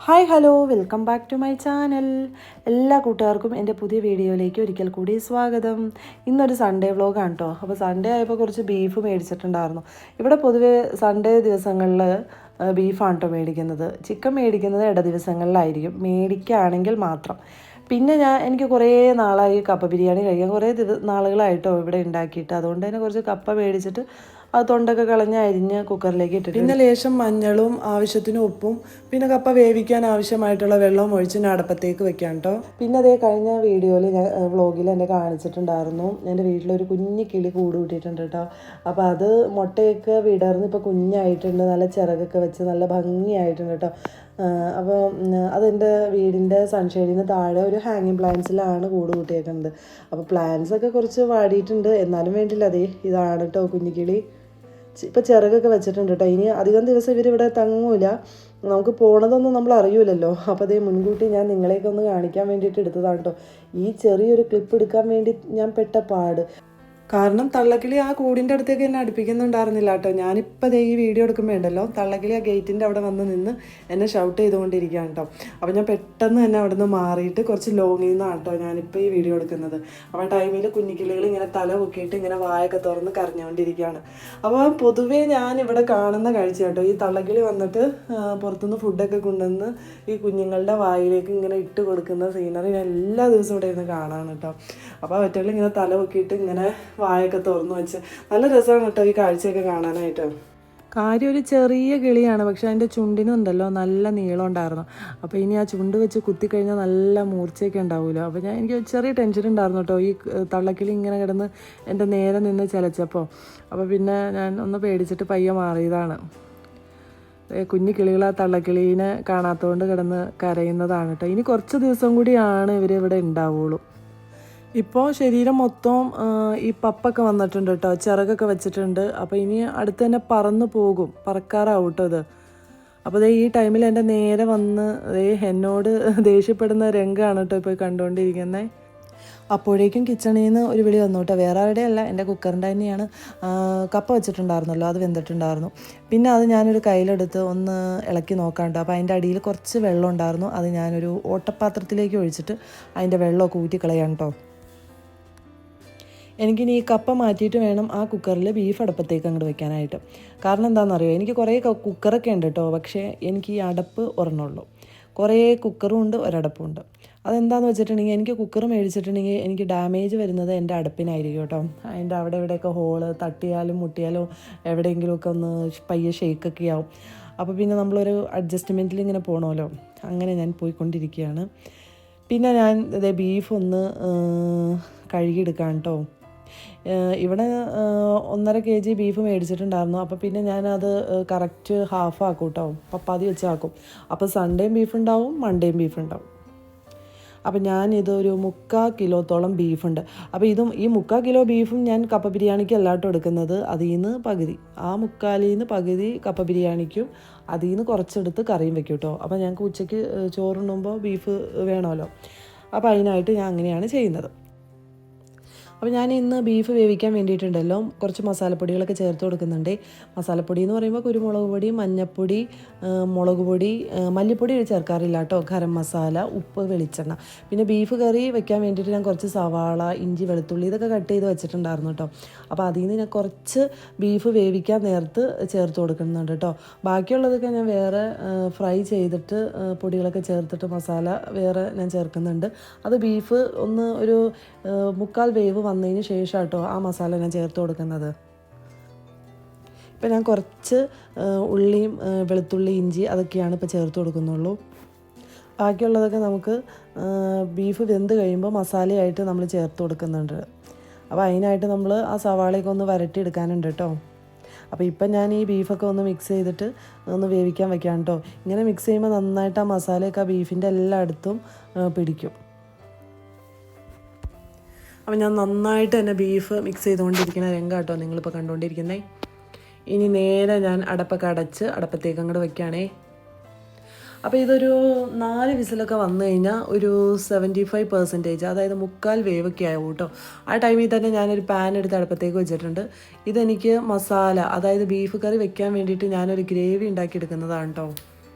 Hi hello welcome back to my channel. എല്ലാ കൂട്ടുകാർക്കും എൻ്റെ പുതിയ വീഡിയോയിലേക്ക് ഒരിക്കൽ കൂടി സ്വാഗതം. ഇന്നൊരു സൺഡേ വ്ളോഗാണ് കേട്ടോ. അപ്പോൾ സൺഡേ ആയപ്പോൾ കുറച്ച് ബീഫ് മേടിച്ചിട്ടുണ്ടായിരുന്നു. ഇവിടെ പൊതുവേ സൺഡേ ദിവസങ്ങളിൽ ബീഫാണ് കേട്ടോ മേടിക്കുന്നത്. ചിക്കൻ മേടിക്കുന്നത് ഇട ദിവസങ്ങളിലായിരിക്കും, മേടിക്കുകയാണെങ്കിൽ മാത്രം. പിന്നെ എനിക്ക് കുറേ നാളായി കപ്പ ബിരിയാണി കഴിക്കാൻ, കുറേ നാളുകളായിട്ടോ ഇവിടെ ഉണ്ടാക്കിയിട്ട്. അതുകൊണ്ട് തന്നെ കുറച്ച് കപ്പ മേടിച്ചിട്ട് അത് തൊണ്ടൊക്കെ കളഞ്ഞ് അരിഞ്ഞ് കുക്കറിലേക്ക് ഇട്ടിട്ട് പിന്നെ ലേശം മഞ്ഞളും ആവശ്യത്തിന് ഉപ്പും പിന്നെ കപ്പ വേവിക്കാൻ ആവശ്യമായിട്ടുള്ള വെള്ളവും ഒഴിച്ച് ഞാൻ അടുപ്പത്തേക്ക് വെക്കാം കേട്ടോ. പിന്നെ അതേ കഴിഞ്ഞ വീഡിയോയിൽ ഞാൻ വ്ളോഗിൽ എന്നെ കാണിച്ചിട്ടുണ്ടായിരുന്നു, എൻ്റെ വീട്ടിലൊരു കുഞ്ഞു കിളി കൂട് കൂട്ടിയിട്ടുണ്ട് കേട്ടോ. അപ്പോൾ അത് മുട്ടയൊക്കെ വിടർന്ന് ഇപ്പോൾ കുഞ്ഞായിട്ടുണ്ട്, നല്ല ചിറകൊക്കെ വെച്ച് നല്ല ഭംഗിയായിട്ടുണ്ട് കേട്ടോ. അപ്പോൾ അതെൻ്റെ വീടിൻ്റെ സൺഷെയ്ഡിന് താഴെ ഒരു ഹാങ്ങിങ് പ്ലാന്റ്സിലാണ് കൂട് കൂട്ടിയേക്കുന്നത്. അപ്പോൾ പ്ലാന്റ്സൊക്കെ കുറച്ച് വാടിയിട്ടുണ്ട്, എന്നാലും വേണ്ടില്ല. അതേ ഇതാണ് കേട്ടോ കുഞ്ഞിക്കിളി. ഇപ്പോൾ ചിറകൊക്കെ വെച്ചിട്ടുണ്ട് കേട്ടോ. ഇനി അധികം ദിവസം ഇവരിവിടെ തങ്ങൂല, നമുക്ക് പോണതൊന്നും നമ്മൾ അറിയൂലല്ലോ. അപ്പോൾ അതേ മുൻകൂട്ടി ഞാൻ നിങ്ങളെയൊക്കെ ഒന്ന് കാണിക്കാൻ വേണ്ടിയിട്ട് എടുത്തതാണ് കേട്ടോ. ഈ ചെറിയൊരു ക്ലിപ്പ് എടുക്കാൻ വേണ്ടി ഞാൻ പെട്ട പാട്. കാരണം തള്ളക്കിളി ആ കൂടിൻ്റെ അടുത്തേക്ക് എന്നെ അടുപ്പിക്കുന്നുണ്ടായിരുന്നില്ല കേട്ടോ. ഞാനിപ്പോൾ ദേ ഈ വീഡിയോ എടുക്കുമ്പോൾ ഉണ്ടല്ലോ, തള്ളക്കിളി ആ ഗേറ്റിൻ്റെ അവിടെ വന്ന് നിന്ന് എന്നെ ഷൗട്ട് ചെയ്തുകൊണ്ടിരിക്കുകയാണ് കേട്ടോ. അപ്പോൾ ഞാൻ പെട്ടെന്ന് തന്നെ അവിടെ നിന്ന് മാറിയിട്ട് കുറച്ച് ലോങ്ങിൽ നിന്നാണ് കേട്ടോ ഞാനിപ്പോൾ ഈ വീഡിയോ എടുക്കുന്നത്. അപ്പോൾ ആ ടൈമിൽ കുഞ്ഞിക്കിളികൾ ഇങ്ങനെ തല പൊക്കിയിട്ട് ഇങ്ങനെ വായൊക്കെ തുറന്ന് കരഞ്ഞുകൊണ്ടിരിക്കുകയാണ്. അപ്പോൾ പൊതുവേ ഞാൻ ഇവിടെ കാണുന്ന കാഴ്ച കേട്ടോ, ഈ തള്ളക്കിളി വന്നിട്ട് പുറത്തുനിന്ന് ഫുഡൊക്കെ കൊണ്ടുവന്ന് ഈ കുഞ്ഞുങ്ങളുടെ വായിലേക്ക് ഇങ്ങനെ ഇട്ട് കൊടുക്കുന്ന സീനറി ഞാൻ എല്ലാ ദിവസവും ഇവിടെ ഇരുന്ന് കാണാണ് കേട്ടോ. അപ്പോൾ അവറ്റകൾ ഇങ്ങനെ തല പൊക്കിയിട്ട് ഇങ്ങനെ വായൊക്കെ തുറന്നു വെച്ച് നല്ല രസമാണ് കേട്ടോ ഈ കാഴ്ചയൊക്കെ കാണാനായിട്ട്. കാര്യം ഒരു ചെറിയ കിളിയാണ്, പക്ഷെ അതിൻ്റെ ചുണ്ടിനുണ്ടല്ലോ നല്ല നീളം ഉണ്ടായിരുന്നു. അപ്പോൾ ഇനി ആ ചുണ്ട് വെച്ച് കുത്തിക്കഴിഞ്ഞാൽ നല്ല മൂർച്ചയൊക്കെ ഉണ്ടാവുമല്ലോ. അപ്പോൾ എനിക്ക് ചെറിയ ടെൻഷൻ ഉണ്ടായിരുന്നു കേട്ടോ, ഈ തള്ളക്കിളി ഇങ്ങനെ കിടന്ന് എൻ്റെ നേരെ നിന്ന് ചിലച്ചപ്പോൾ. അപ്പോൾ പിന്നെ ഞാൻ ഒന്ന് പേടിച്ചിട്ട് പയ്യെ മാറിയതാണ്. കുഞ്ഞു കിളികൾ ആ തള്ളക്കിളീനെ കാണാത്തതുകൊണ്ട് കിടന്ന് കരയുന്നതാണ് കേട്ടോ. ഇനി കുറച്ച് ദിവസം കൂടിയാണ് ഇവരിവിടെ ഉണ്ടാവുള്ളൂ. ഇപ്പോൾ ശരീരം മൊത്തം ഈ പപ്പൊക്കെ വന്നിട്ടുണ്ട് കേട്ടോ, ചിറകൊക്കെ വെച്ചിട്ടുണ്ട്. അപ്പോൾ ഇനി അടുത്ത് തന്നെ പറന്ന് പോകും, പറക്കാറാവും കേട്ടോ ഇത്. അപ്പോൾ അതേ ഈ ടൈമിൽ എൻ്റെ നേരെ വന്ന് എന്നോട് ദേഷ്യപ്പെടുന്ന രംഗമാണ് കേട്ടോ ഇപ്പോൾ കണ്ടുകൊണ്ടിരിക്കുന്നത്. അപ്പോഴേക്കും കിച്ചണിൽ നിന്ന് ഒരു വിളി വന്നു കേട്ടോ. വേറെ ആരുടെയല്ല, എൻ്റെ കുക്കറിൻ്റെ തന്നെയാണ്. കപ്പ വെച്ചിട്ടുണ്ടായിരുന്നല്ലോ, അത് വെന്തിട്ടുണ്ടായിരുന്നു. പിന്നെ അത് ഞാനൊരു കയ്യിലെടുത്ത് ഒന്ന് ഇളക്കി നോക്കാണ്ട്. അപ്പോൾ അതിൻ്റെ അടിയിൽ കുറച്ച് വെള്ളം ഉണ്ടായിരുന്നു, അത് ഞാനൊരു ഓട്ടപ്പാത്രത്തിലേക്ക് ഒഴിച്ചിട്ട് അതിൻ്റെ വെള്ളമൊക്കെ ഊറ്റിക്കളയാം കേട്ടോ. എനിക്കിനി ഈ കപ്പ മാറ്റിയിട്ട് വേണം ആ കുക്കറിൽ ബീഫ് അടുപ്പത്തേക്ക് അങ്ങോട്ട് വെക്കാനായിട്ട്. കാരണം എന്താണെന്നറിയോ, എനിക്ക് കുറേ കുക്കറൊക്കെ ഉണ്ട് കേട്ടോ, പക്ഷേ എനിക്ക് ഈ അടപ്പ് ഒരെണ്ണമുള്ളൂ. കുറേ കുക്കറും ഉണ്ട്, ഒരടപ്പും ഉണ്ട്. അതെന്താണെന്ന് വെച്ചിട്ടുണ്ടെങ്കിൽ എനിക്ക് കുക്കർ മേടിച്ചിട്ടുണ്ടെങ്കിൽ എനിക്ക് ഡാമേജ് വരുന്നത് എൻ്റെ അടുപ്പിനായിരിക്കും കേട്ടോ. അതിൻ്റെ അവിടെ ഇവിടെയൊക്കെ ഹോള് തട്ടിയാലും മുട്ടിയാലും എവിടെയെങ്കിലുമൊക്കെ ഒന്ന് പയ്യെ ഷെയ്ക്കൊക്കെ ആവും. അപ്പോൾ പിന്നെ നമ്മളൊരു അഡ്ജസ്റ്റ്മെൻറ്റിൽ ഇങ്ങനെ പോകണമല്ലോ, അങ്ങനെ ഞാൻ പോയിക്കൊണ്ടിരിക്കുകയാണ്. പിന്നെ ഞാൻ ഇതേ ബീഫ് ഒന്ന് കഴുകിയെടുക്കാം കേട്ടോ. ഇവിടെ 1.5 kg ബീഫ് മേടിച്ചിട്ടുണ്ടായിരുന്നു. അപ്പോൾ പിന്നെ ഞാനത് കറക്റ്റ് ഹാഫ് ആക്കും കേട്ടോ, പപ്പാതി വെച്ചാക്കും. അപ്പോൾ സൺഡേയും ബീഫ് ഉണ്ടാവും, മൺഡേയും ബീഫ് ഉണ്ടാവും. അപ്പം ഞാനിതൊരു 3/4 കിലോത്തോളം ബീഫുണ്ട്. അപ്പോൾ ഈ 3/4 കിലോ ബീഫും ഞാൻ കപ്പ ബിരിയാണിക്ക് അല്ലാട്ടോ എടുക്കുന്നത്. അതിൽ നിന്ന് പകുതി, ആ 3/4 പകുതി കപ്പ ബിരിയാണിക്കും, അതിൽ നിന്ന് കുറച്ചെടുത്ത് കറിയും വെക്കും കേട്ടോ. അപ്പോൾ ഞങ്ങൾക്ക് ഉച്ചയ്ക്ക് ചോറുണ്ണുമ്പോൾ ബീഫ് വേണമല്ലോ. അപ്പോൾ അതിനായിട്ട് ഞാൻ അങ്ങനെയാണ് ചെയ്യുന്നത്. അപ്പോൾ ഞാൻ ഇന്ന് ബീഫ് വേവിക്കാൻ വേണ്ടിയിട്ടുണ്ടല്ലോ കുറച്ച് മസാലപ്പൊടികളൊക്കെ ചേർത്ത് കൊടുക്കുന്നുണ്ട്. മസാലപ്പൊടി എന്ന് പറയുമ്പോൾ കുരുമുളക് പൊടി, മഞ്ഞൾപ്പൊടി, മുളക് പൊടി, മല്ലിപ്പൊടി ചേർക്കാറില്ല കേട്ടോ, ഗരം മസാല, ഉപ്പ്, വെളിച്ചെണ്ണ. പിന്നെ ബീഫ് കറി വെക്കാൻ വേണ്ടിയിട്ട് ഞാൻ കുറച്ച് സവാള, ഇഞ്ചി, വെളുത്തുള്ളി ഇതൊക്കെ കട്ട് ചെയ്ത് വെച്ചിട്ടുണ്ടായിരുന്നു കേട്ടോ. അപ്പോൾ അതിൽ നിന്ന് ഞാൻ കുറച്ച് ബീഫ് വേവിക്കാൻ നേരത്ത് ചേർത്ത് കൊടുക്കുന്നുണ്ട് കേട്ടോ. ബാക്കിയുള്ളതൊക്കെ ഞാൻ വേറെ ഫ്രൈ ചെയ്തിട്ട് പൊടികളൊക്കെ ചേർത്തിട്ട് മസാല വേറെ ഞാൻ ചേർക്കുന്നുണ്ട്. അത് ബീഫ് ഒന്ന് ഒരു 3/4 വേവ് വന്നതിന് ശേഷം കേട്ടോ ആ മസാല ഞാൻ ചേർത്ത് കൊടുക്കുന്നത്. ഇപ്പം ഞാൻ കുറച്ച് ഉള്ളിയും വെളുത്തുള്ളി, ഇഞ്ചി അതൊക്കെയാണ് ഇപ്പോൾ ചേർത്ത് കൊടുക്കുന്നുള്ളൂ. ബാക്കിയുള്ളതൊക്കെ നമുക്ക് ബീഫ് വെന്ത് കഴിയുമ്പോൾ മസാലയായിട്ട് നമ്മൾ ചേർത്ത് കൊടുക്കുന്നുണ്ട്. അപ്പോൾ അതിനായിട്ട് നമ്മൾ ആ സവാളയൊക്കെ ഒന്ന് വരട്ടിയെടുക്കാനുണ്ട് കേട്ടോ. അപ്പോൾ ഇപ്പം ഞാൻ ഈ ബീഫൊക്കെ ഒന്ന് മിക്സ് ചെയ്തിട്ട് ഒന്ന് വേവിക്കാൻ വെക്കാം കേട്ടോ. ഇങ്ങനെ മിക്സ് ചെയ്യുമ്പോൾ നന്നായിട്ട് ആ മസാലയൊക്കെ ആ ബീഫിൻ്റെ എല്ലായിടത്തും പിടിക്കും. അപ്പോൾ ഞാൻ നന്നായിട്ട് തന്നെ ബീഫ് മിക്സ് ചെയ്തുകൊണ്ടിരിക്കുന്ന രംഗം കേട്ടോ നിങ്ങളിപ്പോൾ കണ്ടുകൊണ്ടിരിക്കുന്നത്. ഇനി നേരെ ഞാൻ അടപ്പൊക്കെ അടച്ച് അടുപ്പത്തേക്ക് അങ്ങോട്ട് വെക്കുകയാണേ. അപ്പോൾ ഇതൊരു 4 വിസിലൊക്കെ വന്നു കഴിഞ്ഞാൽ ഒരു 75%, അതായത് 3/4 വേവൊക്കെ ആവും കേട്ടോ. ആ ടൈമിൽ തന്നെ ഞാനൊരു പാൻ എടുത്ത് അടുപ്പത്തേക്ക് വെച്ചിട്ടുണ്ട്. ഇതെനിക്ക് മസാല, അതായത് ബീഫ് കറി വെക്കാൻ വേണ്ടിയിട്ട് ഞാനൊരു ഗ്രേവി ഉണ്ടാക്കിയെടുക്കുന്നതാണ് കേട്ടോ.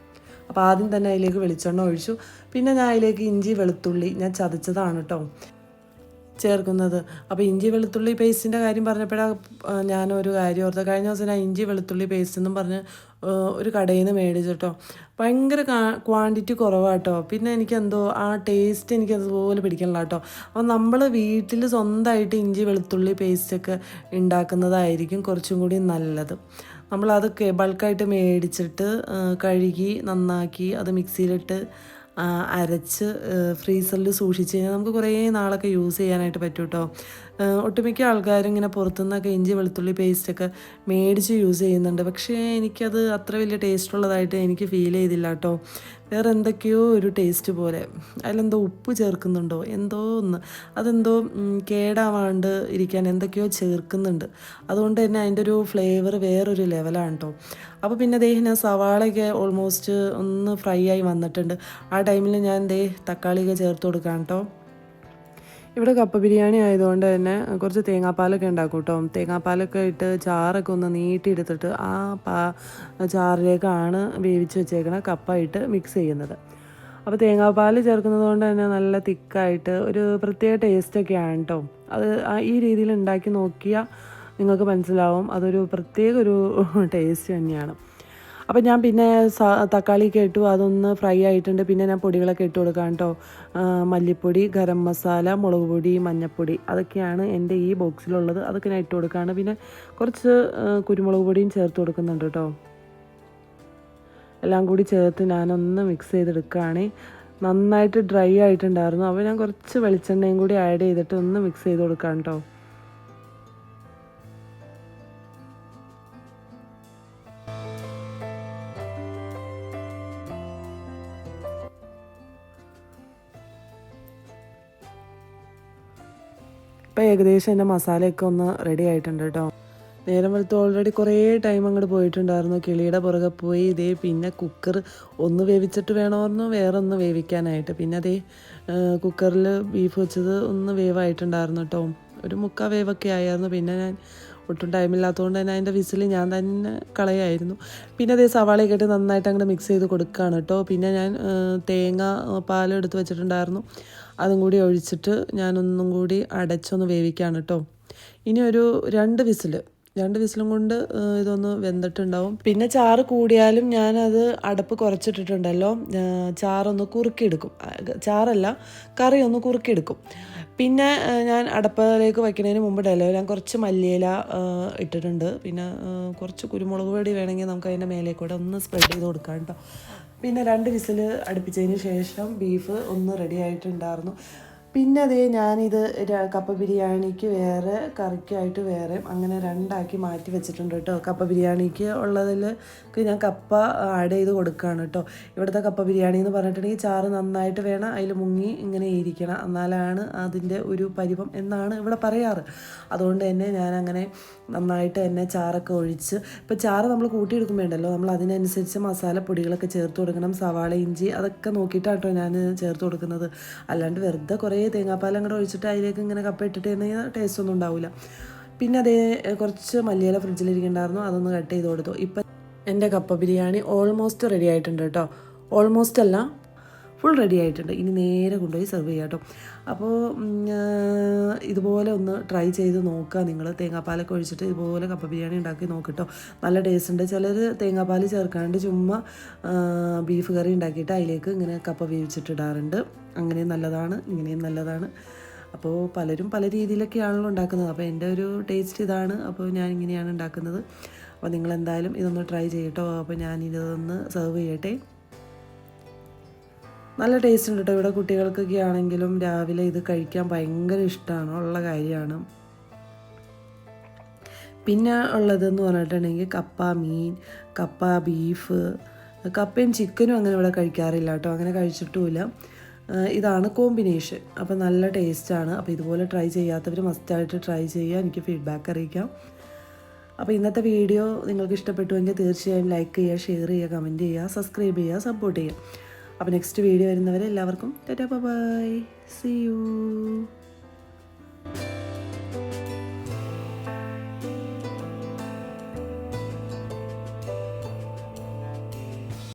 അപ്പോൾ ആദ്യം തന്നെ അതിലേക്ക് വെളിച്ചെണ്ണ ഒഴിച്ചു. പിന്നെ ഞാൻ അതിലേക്ക് ഇഞ്ചി വെളുത്തുള്ളി ഞാൻ ചതച്ചതാണ് കേട്ടോ ചേർക്കുന്നത്. അപ്പോൾ ഇഞ്ചി വെളുത്തുള്ളി പേസ്റ്റിൻ്റെ കാര്യം പറഞ്ഞപ്പോഴാണ് ഞാനൊരു കാര്യം ഓർത്തത്. കഴിഞ്ഞ ദിവസം ഞാൻ ഇഞ്ചി വെളുത്തുള്ളി പേസ്റ്റ് എന്നും പറഞ്ഞ് ഒരു കടയിൽ നിന്ന് മേടിച്ചിട്ടോ. ഭയങ്കര ക്വാണ്ടിറ്റി കുറവാട്ടോ. പിന്നെ എനിക്കെന്തോ ആ ടേസ്റ്റ് എനിക്ക് അതുപോലെ പിടിക്കണില്ല കേട്ടോ. അപ്പോൾ നമ്മൾ വീട്ടിൽ സ്വന്തമായിട്ട് ഇഞ്ചി വെളുത്തുള്ളി പേസ്റ്റൊക്കെ ഉണ്ടാക്കുന്നതായിരിക്കും കുറച്ചും കൂടി നല്ലത്. നമ്മളതൊക്കെ ബൾക്കായിട്ട് മേടിച്ചിട്ട് കഴുകി നന്നാക്കി അത് മിക്സിയിലിട്ട് അരച്ച് ഫ്രീസറിൽ സൂക്ഷിച്ച് കഴിഞ്ഞാൽ നമുക്ക് കുറേ നാളൊക്കെ യൂസ് ചെയ്യാനായിട്ട് പറ്റും കേട്ടോ. ഒട്ടുമിക്ക ആൾക്കാരും ഇങ്ങനെ പുറത്തുനിന്നൊക്കെ ഇഞ്ചി വെളുത്തുള്ളി പേസ്റ്റൊക്കെ മേടിച്ച് യൂസ് ചെയ്യുന്നുണ്ട്. പക്ഷേ എനിക്കത് അത്ര വലിയ ടേസ്റ്റ് ഉള്ളതായിട്ട് എനിക്ക് ഫീൽ ചെയ്തില്ല കേട്ടോ. വേറെ എന്തൊക്കെയോ ഒരു ടേസ്റ്റ് പോലെ. അതിലെന്തോ ഉപ്പ് ചേർക്കുന്നുണ്ടോ എന്തോ ഒന്ന്, അതെന്തോ കേടാവാണ്ട് ഇരിക്കാൻ എന്തൊക്കെയോ ചേർക്കുന്നുണ്ട്. അതുകൊണ്ട് തന്നെ അതിൻ്റെ ഒരു ഫ്ലേവർ വേറൊരു ലെവലാണ് കേട്ടോ. അപ്പോൾ പിന്നെ ഞാൻ സവാളയൊക്കെ ഓൾമോസ്റ്റ് ഒന്ന് ഫ്രൈ ആയി വന്നിട്ടുണ്ട്. ആ ടൈമിൽ ഞാൻ തക്കാളിയൊക്കെ ചേർത്ത് കൊടുക്കാം കേട്ടോ. ഇവിടെ കപ്പ ബിരിയാണി ആയതുകൊണ്ട് തന്നെ കുറച്ച് തേങ്ങാപ്പാലൊക്കെ ഉണ്ടാക്കും കേട്ടോ. തേങ്ങാപ്പാലൊക്കെ ഇട്ട് ചാറൊക്കെ ഒന്ന് നീട്ടിയെടുത്തിട്ട് ആ ചാറിലേക്കാണ് വേവിച്ച് വെച്ചേക്കണ കപ്പ ഇട്ട് മിക്സ് ചെയ്യുന്നത്. അപ്പോൾ തേങ്ങാപ്പാൽ ചേർക്കുന്നത് കൊണ്ട് തന്നെ നല്ല തിക്കായിട്ട് ഒരു പ്രത്യേക ടേസ്റ്റൊക്കെയാണ് കേട്ടോ. അത് ഈ രീതിയിൽ ഉണ്ടാക്കി നോക്കിയാൽ നിങ്ങൾക്ക് മനസ്സിലാവും, അതൊരു പ്രത്യേക ഒരു ടേസ്റ്റ് തന്നെയാണ്. അപ്പോൾ ഞാൻ പിന്നെ തക്കാളിയൊക്കെ ഇട്ടു, അതൊന്ന് ഫ്രൈ ആയിട്ടുണ്ട്. പിന്നെ ഞാൻ പൊടികളൊക്കെ ഇട്ട് കൊടുക്കാം കേട്ടോ. മല്ലിപ്പൊടി, ഗരം മസാല, മുളക് പൊടി, മഞ്ഞൾപ്പൊടി, അതൊക്കെയാണ് എൻ്റെ ഈ ബോക്സിലുള്ളത്. അതൊക്കെ ഞാൻ ഇട്ട് കൊടുക്കുകയാണ്. പിന്നെ കുറച്ച് കുരുമുളക് പൊടിയും ചേർത്ത് കൊടുക്കുന്നുണ്ട് കേട്ടോ. എല്ലാം കൂടി ചേർത്ത് ഞാനൊന്ന് മിക്സ് ചെയ്തെടുക്കുകയാണ്. നന്നായിട്ട് ഡ്രൈ ആയിട്ടുണ്ടായിരുന്നു. അപ്പോൾ ഞാൻ കുറച്ച് വെളിച്ചെണ്ണയും കൂടി ആഡ് ചെയ്തിട്ട് ഒന്ന് മിക്സ് ചെയ്ത് കൊടുക്കാം കേട്ടോ. ഇപ്പോൾ ഏകദേശം എൻ്റെ മസാലയൊക്കെ ഒന്ന് റെഡി ആയിട്ടുണ്ട് കേട്ടോ. നേരം വെളുത്ത് ഓൾറെഡി കുറേ ടൈം അങ്ങോട്ട് പോയിട്ടുണ്ടായിരുന്നു. കിളിയുടെ പുറകെ പോയി പിന്നെ കുക്കർ ഒന്ന് വേവിച്ചിട്ട് വേണമായിരുന്നു വേറെ ഒന്ന് വേവിക്കാനായിട്ട്. പിന്നെ കുക്കറിൽ ബീഫ് വെച്ചത് ഒന്ന് വേവായിട്ടുണ്ടായിരുന്നു കേട്ടോ. ഒരു 3/4 വേവൊക്കെ ആയിരുന്നു. പിന്നെ ഞാൻ ഒട്ടും ടൈമില്ലാത്തതുകൊണ്ട് തന്നെ അതിൻ്റെ വിസിൽ ഞാൻ തന്നെ കളയായിരുന്നു. പിന്നെ സവാളയൊക്കെ ഇട്ട് നന്നായിട്ട് അങ്ങോട്ട് മിക്സ് ചെയ്ത് കൊടുക്കുകയാണ് കേട്ടോ. പിന്നെ ഞാൻ തേങ്ങ പാലെടുത്ത് വെച്ചിട്ടുണ്ടായിരുന്നു, അതും കൂടി ഒഴിച്ചിട്ട് ഞാനൊന്നും കൂടി അടച്ചൊന്ന് വേവിക്കുകയാണ് കേട്ടോ. ഇനി ഒരു 2 വിസിലും കൊണ്ട് ഇതൊന്ന് വെന്തിട്ടുണ്ടാവും. പിന്നെ ചാറ് കൂടിയാലും ഞാനത് അടപ്പ് കുറച്ചിട്ടിട്ടുണ്ടല്ലോ, ചാറൊന്ന് കുറുക്കിയെടുക്കും. ചാറല്ല, കറി ഒന്ന് കുറുക്കിയെടുക്കും. പിന്നെ ഞാൻ അടപ്പിലേക്ക് വയ്ക്കുന്നതിന് മുമ്പിടല്ലോ ഞാൻ കുറച്ച് മല്ലിയില ഇട്ടിട്ടുണ്ട്. പിന്നെ കുറച്ച് കുരുമുളക് പൊടി വേണമെങ്കിൽ നമുക്ക് അതിൻ്റെ മേലേക്കൂടെ ഒന്ന് സ്പ്രെഡ് ചെയ്ത് കൊടുക്കാം കേട്ടോ. പിന്നെ 2 വിസിൽ അടുപ്പിച്ചതിന് ശേഷം ബീഫ് ഒന്ന് റെഡി ആയിട്ടുണ്ടായിരുന്നു. പിന്നെ ഞാനിത് കപ്പ ബിരിയാണിക്ക് വേറെ കറിക്കായിട്ട് വേറെ അങ്ങനെ 2 ആക്കി മാറ്റി വെച്ചിട്ടുണ്ട് കേട്ടോ. കപ്പ ബിരിയാണിക്ക് ഉള്ളതിൽ ഞാൻ കപ്പ ആഡ് ചെയ്ത് കൊടുക്കുകയാണ് കേട്ടോ. ഇവിടുത്തെ കപ്പ ബിരിയാണി എന്ന് പറഞ്ഞിട്ടുണ്ടെങ്കിൽ ചാറ് നന്നായിട്ട് വേണം, അതിൽ മുങ്ങി ഇങ്ങനെ ഇരിക്കണം, എന്നാലാണ് അതിൻ്റെ ഒരു പരിവം എന്നാണ് ഇവിടെ പറയാറ്. അതുകൊണ്ട് തന്നെ ഞാനങ്ങനെ നന്നായിട്ട് തന്നെ ചാറൊക്കെ ഒഴിച്ച്, ഇപ്പോൾ ചാറ് നമ്മൾ കൂട്ടിയെടുക്കുമ്പോണ്ടല്ലോ നമ്മൾ അതിനനുസരിച്ച് മസാലപ്പൊടികളൊക്കെ ചേർത്ത് കൊടുക്കണം. സവാള, ഇഞ്ചി അതൊക്കെ നോക്കിയിട്ടാണ് കേട്ടോ ഞാൻ ചേർത്ത് കൊടുക്കുന്നത്. അല്ലാണ്ട് വെറുതെ കുറേ തേങ്ങാപ്പാൽ അങ്ങോട്ട് ഒഴിച്ചിട്ട് അതിലേക്ക് ഇങ്ങനെ കപ്പ ഇട്ടിട്ട് കഴിഞ്ഞാൽ ടേസ്റ്റ് ഒന്നും ഉണ്ടാവില്ല. പിന്നെ കുറച്ച് മല്ലിയില ഫ്രിഡ്ജിലിരിക്കുന്നുണ്ടായിരുന്നു, അതൊന്ന് കട്ട് ചെയ്ത് കൊടുത്തു. ഇപ്പം എൻ്റെ കപ്പ ബിരിയാണി ഓൾമോസ്റ്റ് റെഡി ആയിട്ടുണ്ട് കേട്ടോ. ഓൾമോസ്റ്റ് അല്ല, ഫുൾ റെഡി ആയിട്ടുണ്ട്. ഇനി നേരെ കൊണ്ടുപോയി സെർവ് ചെയ്യാം കേട്ടോ. അപ്പോൾ ഇതുപോലെ ഒന്ന് ട്രൈ ചെയ്ത് നോക്കുക നിങ്ങൾ. തേങ്ങാപ്പാലൊക്കെ ഒഴിച്ചിട്ട് ഇതുപോലെ കപ്പ ബിരിയാണി ഉണ്ടാക്കി നോക്കിട്ടോ, നല്ല ടേസ്റ്റ് ഉണ്ട്. ചിലർ തേങ്ങാപ്പാൽ ചേർക്കാണ്ട് ചുമ്മാ ബീഫ് കറി ഉണ്ടാക്കിയിട്ട് അതിലേക്ക് ഇങ്ങനെ കപ്പ വേവിച്ചിട്ടിടാറുണ്ട്. അങ്ങനെയും നല്ലതാണ്, ഇങ്ങനെയും നല്ലതാണ്. അപ്പോൾ പലരും പല രീതിയിലൊക്കെയാണല്ലോ ഉണ്ടാക്കുന്നത്. അപ്പോൾ എൻ്റെ ഒരു ടേസ്റ്റ് ഇതാണ്. അപ്പോൾ ഞാൻ ഇങ്ങനെയാണ് ഉണ്ടാക്കുന്നത്. അപ്പോൾ നിങ്ങളെന്തായാലും ഇതൊന്ന് ട്രൈ ചെയ്യട്ടോ. അപ്പോൾ ഞാനിതൊന്ന് സെർവ് ചെയ്യട്ടെ. നല്ല ടേസ്റ്റ് ഉണ്ട് കേട്ടോ. ഇവിടെ കുട്ടികൾക്കൊക്കെ ആണെങ്കിലും രാവിലെ ഇത് കഴിക്കാൻ ഭയങ്കര ഇഷ്ടമാണ്, ഉള്ള കാര്യമാണ്. പിന്നെ ഉള്ളതെന്ന് പറഞ്ഞിട്ടുണ്ടെങ്കിൽ കപ്പ മീൻ, കപ്പ ബീഫ്, കപ്പയും ചിക്കനും അങ്ങനെ ഇവിടെ കഴിക്കാറില്ല കേട്ടോ, അങ്ങനെ കഴിച്ചിട്ടുമില്ല. ഇതാണ് കോമ്പിനേഷൻ. അപ്പോൾ നല്ല ടേസ്റ്റാണ്. അപ്പോൾ ഇതുപോലെ ട്രൈ ചെയ്യാത്തവർ മസ്റ്റായിട്ട് ട്രൈ ചെയ്യുക, എനിക്ക് ഫീഡ്ബാക്ക് അറിയിക്കാം. അപ്പോൾ ഇന്നത്തെ വീഡിയോ നിങ്ങൾക്ക് ഇഷ്ടപ്പെട്ടുവെങ്കിൽ തീർച്ചയായും ലൈക്ക് ചെയ്യുക, ഷെയർ ചെയ്യുക, കമൻറ്റ് ചെയ്യുക, സബ്സ്ക്രൈബ് ചെയ്യുക, സപ്പോർട്ട് ചെയ്യുക. അപ്പോൾ നെക്സ്റ്റ് വീഡിയോ വരുന്നവരെ എല്ലാവർക്കും ടാറ്റാ ബൈ, സീ യു.